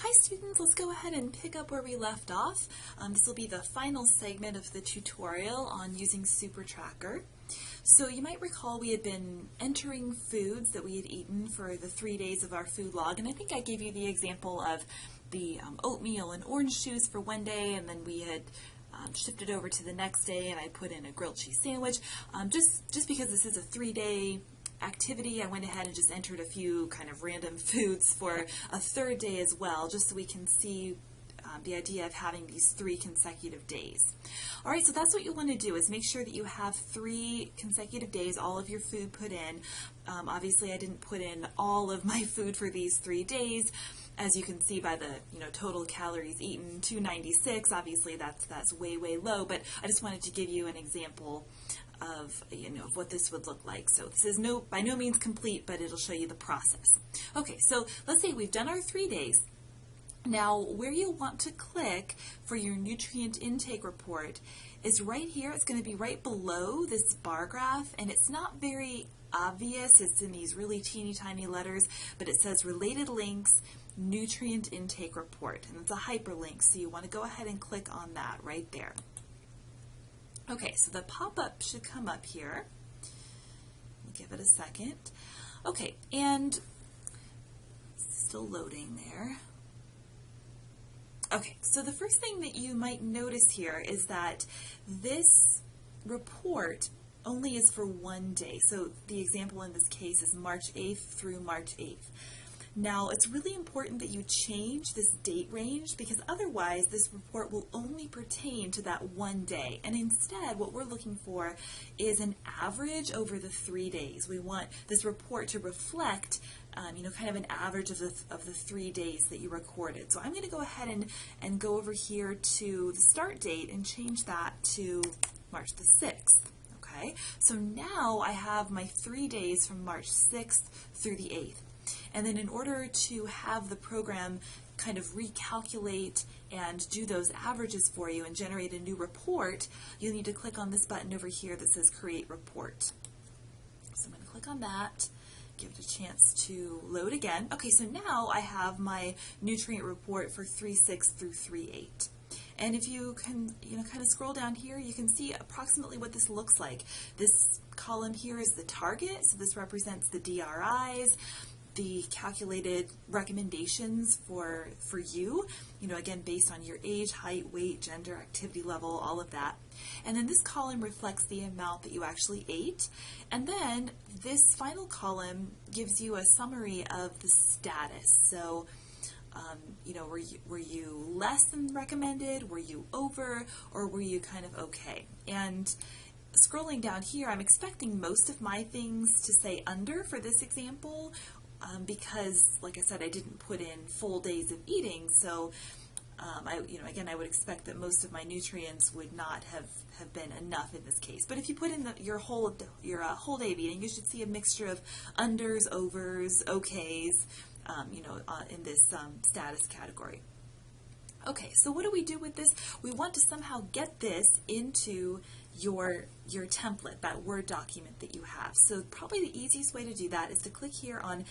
Hi students, let's go ahead and pick up where we left off. This will be the final segment of the tutorial on using SuperTracker. So you might recall we had been entering foods that we had eaten for the 3 days of our food log, and I think I gave you the example of the oatmeal and orange juice for one day, and then we had shifted over to the next day and I put in a grilled cheese sandwich. Just because this is a 3-day activity, I went ahead and just entered a few kind of random foods for a third day as well, just so we can see the idea of having these 3 consecutive days. All right, so that's what you want to do, is make sure that you have 3 consecutive days, all of your food put in. Obviously, I didn't put in all of my food for these 3 days. As you can see by the total calories eaten, 296. Obviously, that's way low, but I just wanted to give you an example of of what this would look like. So this is by no means complete, but it'll show you the process. Okay, so let's say we've done our 3 days. Now, where you want to click for your nutrient intake report is right here. It's going to be right below this bar graph, and it's not very obvious. It's in these really teeny tiny letters, but it says related links, nutrient intake report, and it's a hyperlink, so you want to go ahead and click on that right there. Okay, so the pop-up should come up here. We'll give it a second. Okay, and it's still loading there. Okay, so the first thing that you might notice here is that this report only is for one day. So the example in this case is March 8th through March 8th. Now, it's really important that you change this date range, because otherwise this report will only pertain to that one day. And instead, what we're looking for is an average over the 3 days. We want this report to reflect kind of an average of the 3 days that you recorded. So I'm going to go ahead and go over here to the start date and change that to March the 6th. Okay, so now I have my 3 days from March 6th through the 8th. And then in order to have the program kind of recalculate and do those averages for you and generate a new report, you'll need to click on this button over here that says Create Report. So I'm going to click on that, give it a chance to load again. Okay, so now I have my nutrient report for 3/6 through 3/8. And if you can, kind of scroll down here, you can see approximately what this looks like. This column here is the target, so this represents the DRIs, the calculated recommendations for you, again, based on your age, height, weight, gender, activity level, all of that. And then this column reflects the amount that you actually ate. And then this final column gives you a summary of the status. So, were you less than recommended? Were you over? Or were you kind of okay? And scrolling down here, I'm expecting most of my things to say under for this example, because, like I said, I didn't put in full days of eating, so again, I would expect that most of my nutrients would not have been enough in this case. But if you put in your whole day of eating, you should see a mixture of unders, overs, okays, in this status category. Okay, so what do we do with this? We want to somehow get this into your template, that Word document that you have. So probably the easiest way to do that is to click here on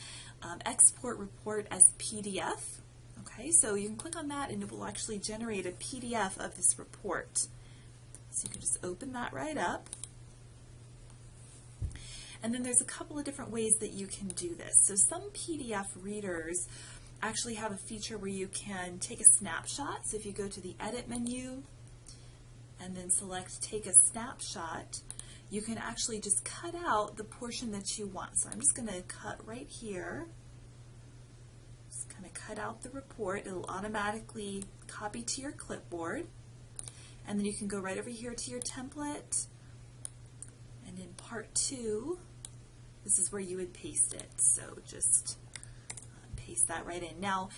Export Report as PDF. Okay, so you can click on that and it will actually generate a PDF of this report. So you can just open that right up. And then there's a couple of different ways that you can do this. So some PDF readers actually have a feature where you can take a snapshot. So if you go to the Edit menu and then select Take a Snapshot, you can actually just cut out the portion that you want. So I'm just going to cut right here. Just kind of cut out the report. It'll automatically copy to your clipboard. And then you can go right over here to your template. And in Part 2, this is where you would paste it. So just paste that right in. Now,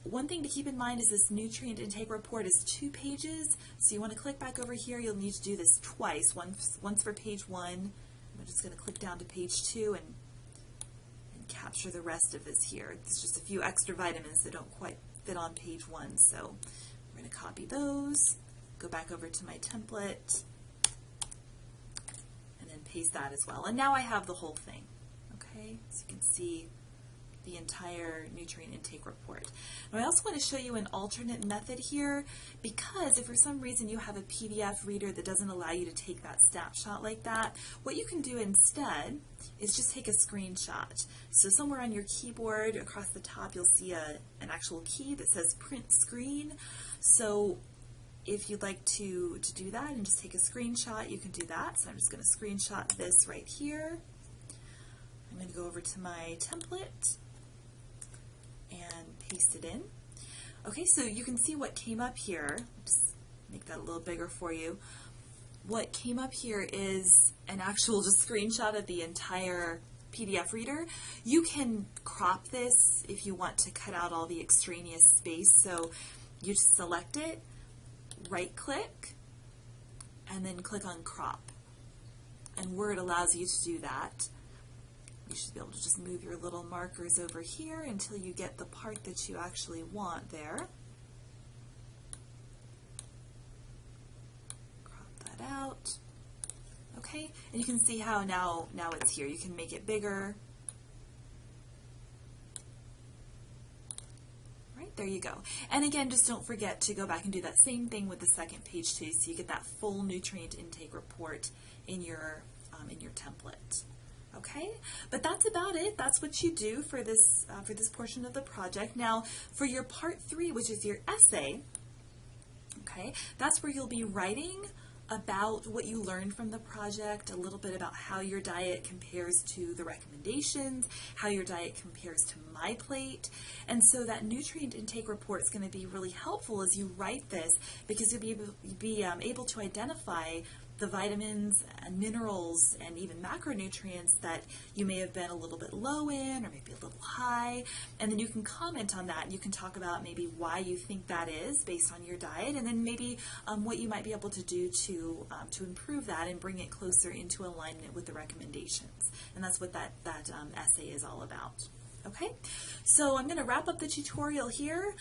one thing to keep in mind is this nutrient intake report is 2 pages, so you want to click back over here. You'll need to do this twice, once for page 1. I'm just going to click down to page 2 and capture the rest of this here. There's just a few extra vitamins that don't quite fit on page 1, so we're going to copy those, go back over to my template, and then paste that as well. And now I have the whole thing. Okay, so you can see the entire nutrient intake report. Now I also want to show you an alternate method here, because if for some reason you have a PDF reader that doesn't allow you to take that snapshot like that, what you can do instead is just take a screenshot. So somewhere on your keyboard across the top you'll see an actual key that says print screen. So if you'd like to do that and just take a screenshot, you can do that. So I'm just going to screenshot this right here. I'm going to go over to my template and paste it in. Okay, so you can see what came up here. Just make that a little bigger for you. What came up here is an actual just screenshot of the entire PDF reader. You can crop this if you want to cut out all the extraneous space. So you just select it, right click, and then click on crop. And Word allows you to do that. You should be able to just move your little markers over here until you get the part that you actually want there. Crop that out. Okay, and you can see how now it's here. You can make it bigger. Right, there you go. And again, just don't forget to go back and do that same thing with the second page too, so you get that full nutrient intake report in your template. Okay, but that's about it. That's what you do for this portion of the project. Now, for your part 3, which is your essay, okay, that's where you'll be writing about what you learned from the project, a little bit about how your diet compares to the recommendations, how your diet compares to MyPlate. And so that nutrient intake report is going to be really helpful as you write this, because you'll be able to identify the vitamins and minerals and even macronutrients that you may have been a little bit low in or maybe a little high, and then you can comment on that and you can talk about maybe why you think that is based on your diet, and then maybe what you might be able to do to improve that and bring it closer into alignment with the recommendations. And that's what that essay is all about. Okay, so I'm going to wrap up the tutorial here.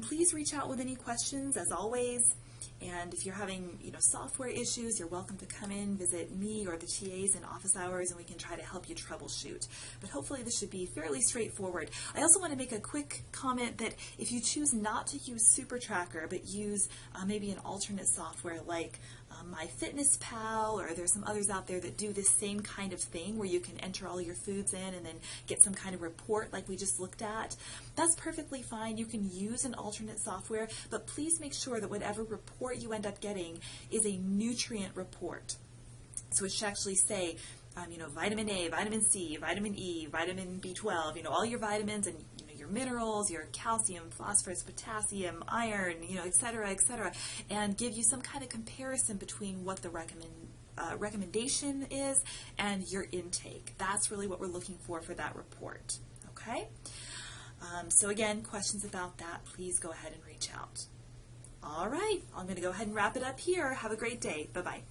Please reach out with any questions as always. And if you're having, software issues, you're welcome to come in, visit me or the TAs in office hours, and we can try to help you troubleshoot. But hopefully this should be fairly straightforward. I also want to make a quick comment that if you choose not to use SuperTracker, but use maybe an alternate software like MyFitnessPal, or there's some others out there that do this same kind of thing where you can enter all your foods in and then get some kind of report like we just looked at, that's perfectly fine. You can use an alternate software, but please make sure that whatever report you end up getting is a nutrient report. So it should actually say, vitamin A, vitamin C, vitamin E, vitamin B12, all your vitamins and your minerals, your calcium, phosphorus, potassium, iron, et cetera, and give you some kind of comparison between what the recommendation is and your intake. That's really what we're looking for that report. Okay? So again, questions about that, please go ahead and reach out. All right, I'm going to go ahead and wrap it up here. Have a great day. Bye-bye.